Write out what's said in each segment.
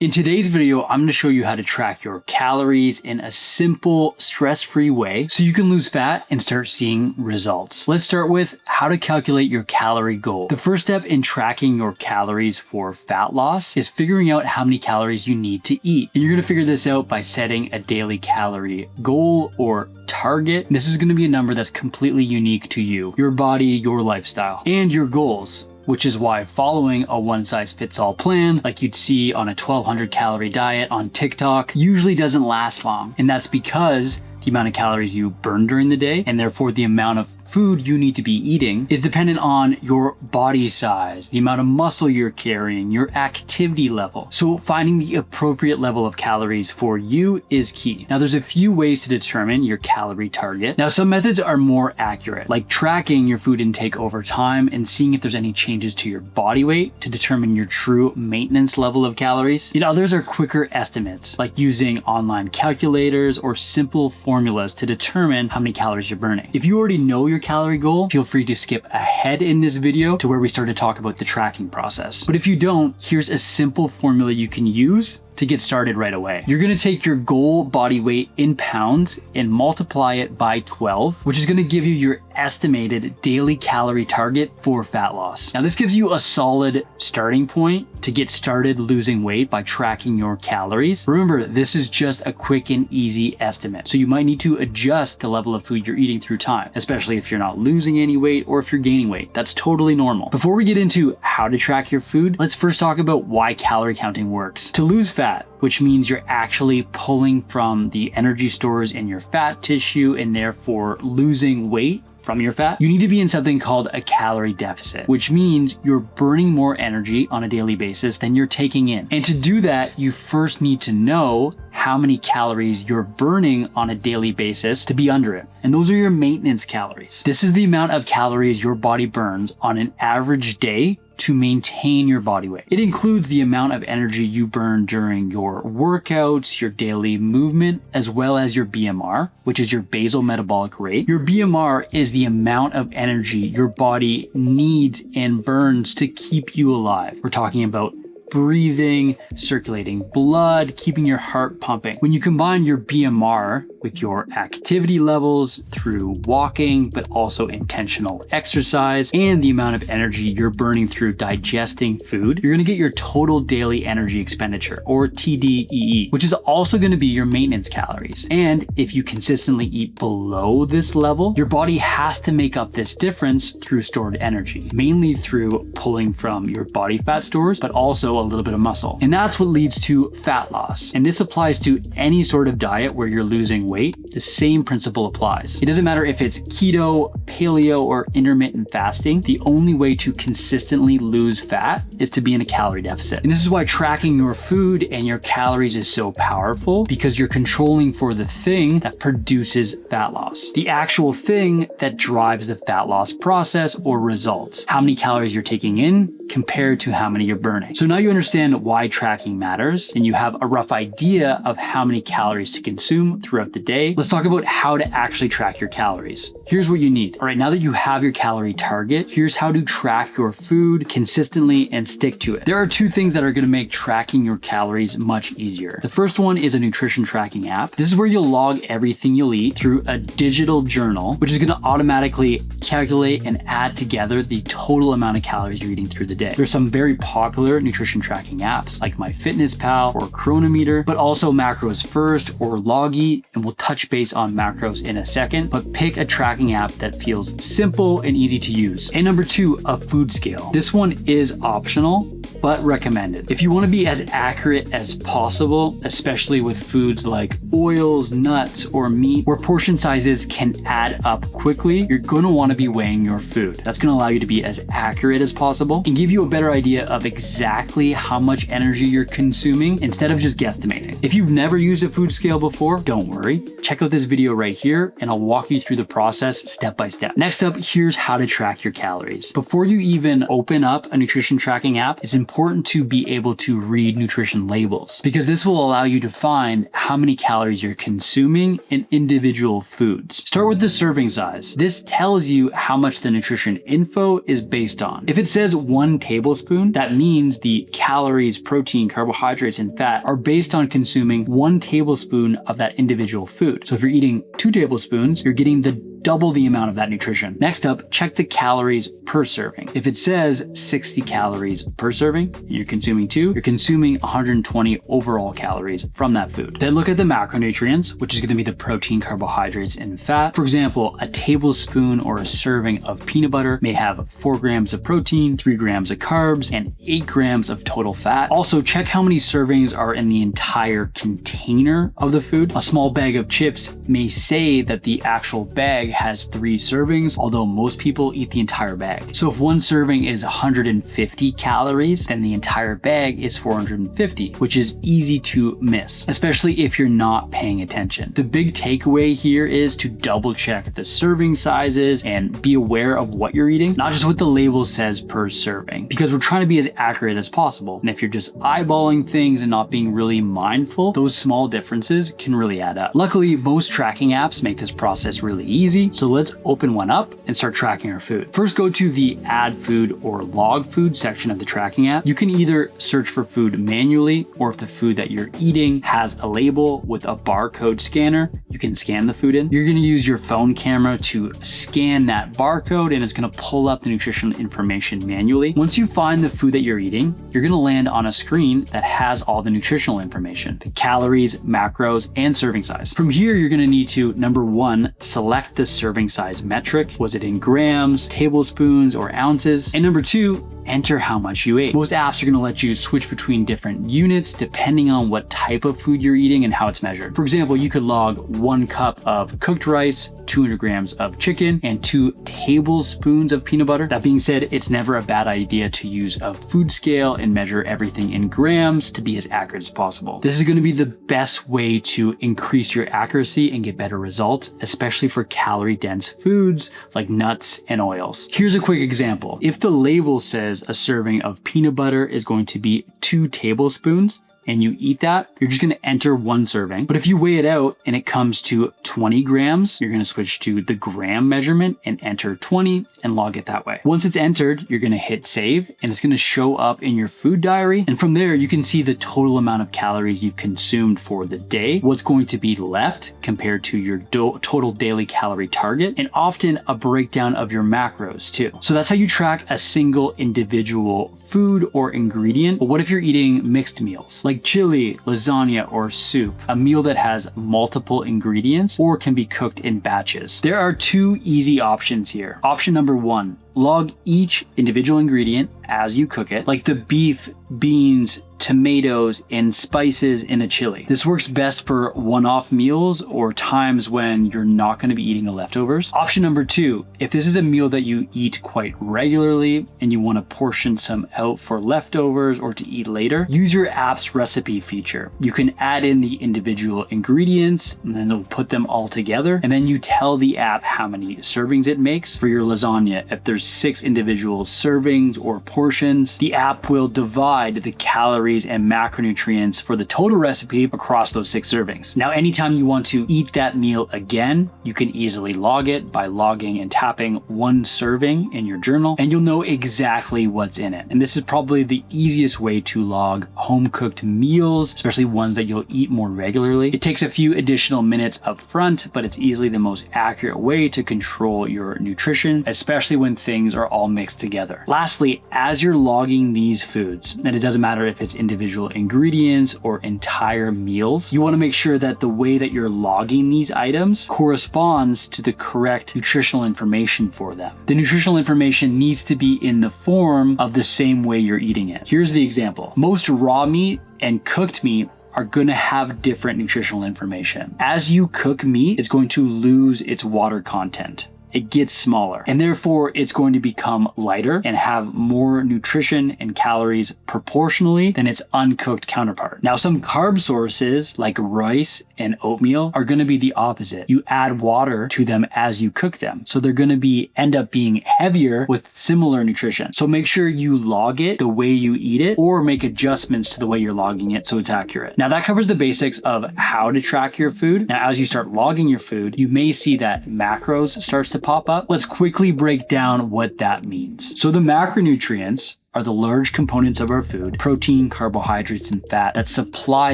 In today's video, I'm going to show you how to track your calories in a simple, stress-free way so you can lose fat and start seeing results. Let's start with how to calculate your calorie goal. The first step in tracking your calories for fat loss is figuring out how many calories you need to eat. And you're going to figure this out by setting a daily calorie goal or target. This is going to be a number that's completely unique to you, your body, your lifestyle, and your goals. Which is why following a one-size-fits-all plan, like you'd see on a 1200 calorie diet on TikTok, usually doesn't last long. And that's because the amount of calories you burn during the day, and therefore the amount of food you need to be eating, is dependent on your body size, the amount of muscle you're carrying, your activity level. So finding the appropriate level of calories for you is key. Now there's a few ways to determine your calorie target. Now some methods are more accurate, like tracking your food intake over time and seeing if there's any changes to your body weight to determine your true maintenance level of calories. And others are quicker estimates, like using online calculators or simple formulas to determine how many calories you're burning. If you already know your calorie goal, feel free to skip ahead in this video to where we start to talk about the tracking process. But if you don't, here's a simple formula you can use to get started right away. You're gonna take your goal body weight in pounds and multiply it by 12, which is gonna give you your estimated daily calorie target for fat loss. Now this gives you a solid starting point to get started losing weight by tracking your calories. Remember, this is just a quick and easy estimate, so you might need to adjust the level of food you're eating through time, especially if you're not losing any weight or if you're gaining weight. That's totally normal. Before we get into how to track your food, let's first talk about why calorie counting works. To lose fat, which means you're actually pulling from the energy stores in your fat tissue and therefore losing weight from your fat, you need to be in something called a calorie deficit, which means you're burning more energy on a daily basis than you're taking in. And to do that, you first need to know how many calories you're burning on a daily basis to be under it. And those are your maintenance calories. This is the amount of calories your body burns on an average day to maintain your body weight. It includes the amount of energy you burn during your workouts, your daily movement, as well as your BMR, which is your basal metabolic rate. Your BMR is the amount of energy your body needs and burns to keep you alive. We're talking about breathing, circulating blood, keeping your heart pumping. When you combine your BMR with your activity levels through walking, but also intentional exercise, and the amount of energy you're burning through digesting food, you're gonna get your total daily energy expenditure, or TDEE, which is also gonna be your maintenance calories. And if you consistently eat below this level, your body has to make up this difference through stored energy, mainly through pulling from your body fat stores, but also a little bit of muscle. And that's what leads to fat loss. And this applies to any sort of diet where you're losing weight. The same principle applies. It doesn't matter if it's keto, paleo, or intermittent fasting. The only way to consistently lose fat is to be in a calorie deficit. And this is why tracking your food and your calories is so powerful, because you're controlling for the thing that produces fat loss, the actual thing that drives the fat loss process or results. How many calories you're taking in compared to how many you're burning. So now you understand why tracking matters and you have a rough idea of how many calories to consume throughout the day. Let's talk about how to actually track your calories. Here's what you need. All right, now that you have your calorie target, here's how to track your food consistently and stick to it. There are two things that are going to make tracking your calories much easier. The first one is a nutrition tracking app. This is where you'll log everything you'll eat through a digital journal, which is going to automatically calculate and add together the total amount of calories you're eating through the day. There's some very popular nutrition tracking apps like MyFitnessPal or Chronometer, but also Macros First or Loggy, and we'll touch base on macros in a second, but pick a tracking app that feels simple and easy to use. And number two, a food scale. This one is optional, but recommended. If you want to be as accurate as possible, especially with foods like oils, nuts, or meat, where portion sizes can add up quickly, you're going to want to be weighing your food. That's going to allow you to be as accurate as possible and give you a better idea of exactly how much energy you're consuming instead of just guesstimating. If you've never used a food scale before, don't worry. Check out this video right here and I'll walk you through the process step by step. Next up, here's how to track your calories. Before you even open up a nutrition tracking app, it's important to be able to read nutrition labels because this will allow you to find how many calories you're consuming in individual foods. Start with the serving size. This tells you how much the nutrition info is based on. If it says 1 tablespoon, that means the calories, protein, carbohydrates, and fat are based on consuming 1 tablespoon of that individual food. So if you're eating 2 tablespoons, you're getting double the amount of that nutrition. Next up, check the calories per serving. If it says 60 calories per serving, and you're consuming 2, you're consuming 120 overall calories from that food. Then look at the macronutrients, which is going to be the protein, carbohydrates, and fat. For example, a tablespoon or a serving of peanut butter may have 4 grams of protein, 3 grams of carbs, and 8 grams of total fat. Also, check how many servings are in the entire container of the food. A small bag of chips may say that the actual bag has 3 servings, although most people eat the entire bag. So if one serving is 150 calories, then the entire bag is 450, which is easy to miss, especially if you're not paying attention. The big takeaway here is to double check the serving sizes and be aware of what you're eating, not just what the label says per serving, because we're trying to be as accurate as possible. And if you're just eyeballing things and not being really mindful, those small differences can really add up. Luckily, most tracking apps make this process really easy. So let's open one up and start tracking our food. First, go to the add food or log food section of the tracking app. You can either search for food manually, or if the food that you're eating has a label with a barcode scanner, you can scan the food in. You're going to use your phone camera to scan that barcode and it's going to pull up the nutritional information manually. Once you find the food that you're eating, you're going to land on a screen that has all the nutritional information, the calories, macros, and serving size. From here, you're going to need to, number 1, select the serving size metric. Was it in grams, tablespoons, or ounces? And number 2, enter how much you ate. Most apps are going to let you switch between different units depending on what type of food you're eating and how it's measured. For example, you could log 1 cup of cooked rice, 200 grams of chicken, and 2 tablespoons of peanut butter. That being said, it's never a bad idea to use a food scale and measure everything in grams to be as accurate as possible. This is going to be the best way to increase your accuracy and get better results, especially for calorie-dense foods like nuts and oils. Here's a quick example. If the label says a serving of peanut butter is going to be 2 tablespoons, and you eat that, you're just going to enter 1 serving. But if you weigh it out and it comes to 20 grams, you're going to switch to the gram measurement and enter 20 and log it that way. Once it's entered, you're going to hit save and it's going to show up in your food diary. And from there, you can see the total amount of calories you've consumed for the day, what's going to be left compared to your total daily calorie target, and often a breakdown of your macros too. So that's how you track a single individual food or ingredient. But what if you're eating mixed meals like chili, lasagna, or soup, a meal that has multiple ingredients or can be cooked in batches? There are 2 easy options here. Option number 1, log each individual ingredient as you cook it, like the beef, beans, tomatoes, and spices in a chili. This works best for one-off meals or times when you're not going to be eating the leftovers. Option number 2, if this is a meal that you eat quite regularly and you want to portion some out for leftovers or to eat later, use your app's recipe feature. You can add in the individual ingredients and then it'll put them all together, and then you tell the app how many servings it makes. For your lasagna, if there's 6 individual servings or portions, the app will divide the calories and macronutrients for the total recipe across those 6 servings. Now, anytime you want to eat that meal again, you can easily log it by logging and tapping 1 serving in your journal, and you'll know exactly what's in it. And this is probably the easiest way to log home-cooked meals, especially ones that you'll eat more regularly. It takes a few additional minutes up front, but it's easily the most accurate way to control your nutrition, especially when things are all mixed together. Lastly, as you're logging these foods, and it doesn't matter if it's individual ingredients or entire meals, you want to make sure that the way that you're logging these items corresponds to the correct nutritional information for them. The nutritional information needs to be in the form of the same way you're eating it. Here's the example. Most raw meat and cooked meat are going to have different nutritional information. As you cook meat, it's going to lose its water content. it gets smaller, and therefore it's going to become lighter and have more nutrition and calories proportionally than its uncooked counterpart. Now, some carb sources like rice and oatmeal are going to be the opposite. You add water to them as you cook them, so they're going to end up being heavier with similar nutrition. So make sure you log it the way you eat it, or make adjustments to the way you're logging it so it's accurate. Now, that covers the basics of how to track your food. Now, as you start logging your food, you may see that macros starts to pop up. Let's quickly break down what that means. So the macronutrients are the large components of our food, protein, carbohydrates, and fat, that supply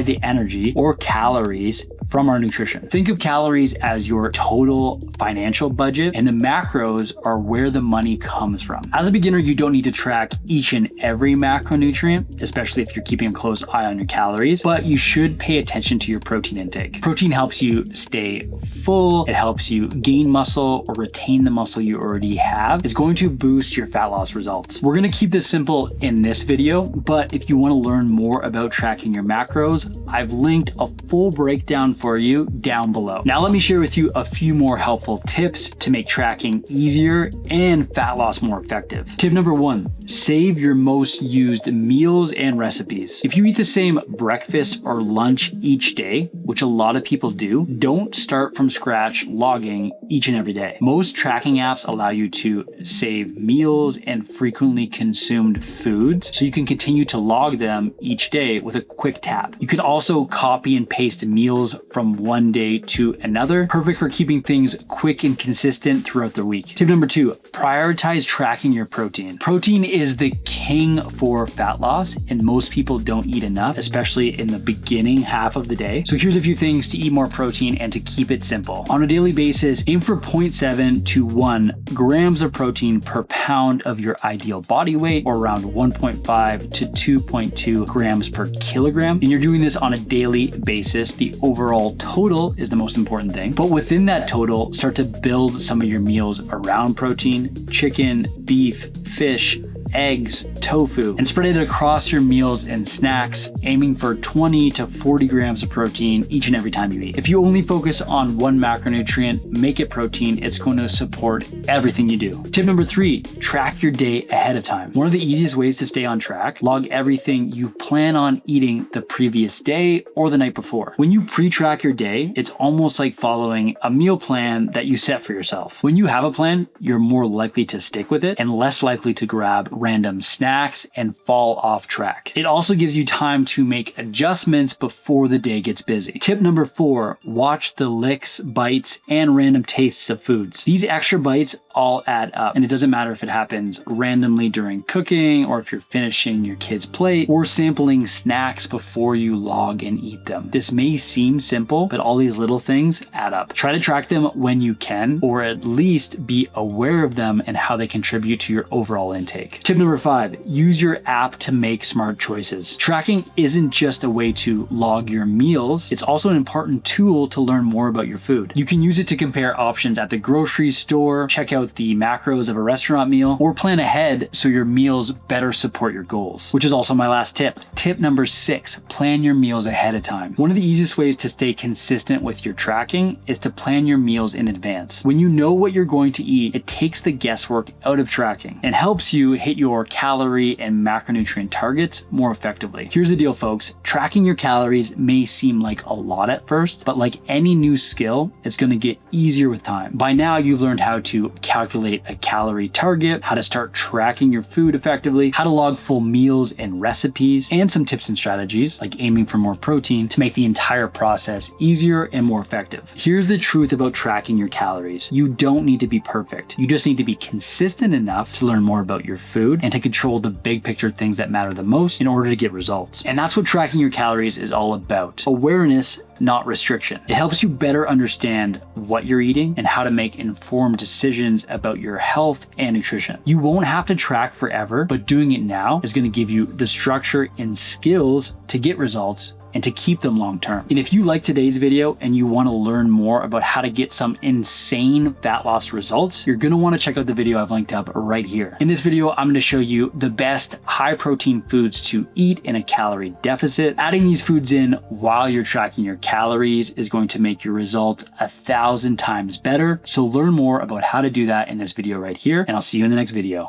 the energy or calories from our nutrition. Think of calories as your total financial budget, and the macros are where the money comes from. As a beginner, you don't need to track each and every macronutrient, especially if you're keeping a close eye on your calories, but you should pay attention to your protein intake. Protein helps you stay full, it helps you gain muscle or retain the muscle you already have. It's going to boost your fat loss results. We're gonna keep this simple in this video, but if you want to learn more about tracking your macros, I've linked a full breakdown for you down below. Now let me share with you a few more helpful tips to make tracking easier and fat loss more effective. Tip number 1, save your most used meals and recipes. If you eat the same breakfast or lunch each day, which a lot of people do, don't start from scratch logging each and every day. Most tracking apps allow you to save meals and frequently consumed foods, so you can continue to log them each day with a quick tap. You can also copy and paste meals from one day to another, perfect for keeping things quick and consistent throughout the week. Tip number 2, prioritize tracking your protein. Protein is the king for fat loss, and most people don't eat enough, especially in the beginning half of the day. So here's a few things to eat more protein and to keep it simple. On a daily basis, aim for 0.7 to 1 grams of protein per pound of your ideal body weight, or around 1.5 to 2.2 grams per kilogram. And you're doing this on a daily basis. The overall total is the most important thing. But within that total, start to build some of your meals around protein: chicken, beef, fish, eggs, tofu, and spread it across your meals and snacks, aiming for 20 to 40 grams of protein each and every time you eat. If you only focus on one macronutrient, make it protein, it's going to support everything you do. Tip number 3, track your day ahead of time. One of the easiest ways to stay on track, log everything you plan on eating the previous day or the night before. When you pre-track your day, it's almost like following a meal plan that you set for yourself. When you have a plan, you're more likely to stick with it and less likely to grab random snacks and fall off track. It also gives you time to make adjustments before the day gets busy. Tip number 4, watch the licks, bites, and random tastes of foods. These extra bites all add up, and it doesn't matter if it happens randomly during cooking, or if you're finishing your kid's plate, or sampling snacks before you log and eat them. This may seem simple, but all these little things add up. Try to track them when you can, or at least be aware of them and how they contribute to your overall intake. Tip number 5, use your app to make smart choices. Tracking isn't just a way to log your meals, it's also an important tool to learn more about your food. You can use it to compare options at the grocery store, check out the macros of a restaurant meal, or plan ahead so your meals better support your goals, which is also my last tip. Tip number 6, plan your meals ahead of time. One of the easiest ways to stay consistent with your tracking is to plan your meals in advance. When you know what you're going to eat, it takes the guesswork out of tracking and helps you hit your calorie and macronutrient targets more effectively. Here's the deal, folks. Tracking your calories may seem like a lot at first, but like any new skill, it's going to get easier with time. By now, you've learned how to calculate a calorie target, how to start tracking your food effectively, how to log full meals and recipes, and some tips and strategies like aiming for more protein to make the entire process easier and more effective. Here's the truth about tracking your calories. You don't need to be perfect. You just need to be consistent enough to learn more about your food and to control the big picture things that matter the most in order to get results. And that's what tracking your calories is all about. Awareness, not restriction. It helps you better understand what you're eating and how to make informed decisions about your health and nutrition. You won't have to track forever, but doing it now is going to give you the structure and skills to get results and to keep them long term. And if you like today's video and you want to learn more about how to get some insane fat loss results, you're going to want to check out the video I've linked up right here. In this video, I'm going to show you the best high protein foods to eat in a calorie deficit. Adding these foods in while you're tracking your calories is going to make your results 1,000 times better. So learn more about how to do that in this video right here, and I'll see you in the next video.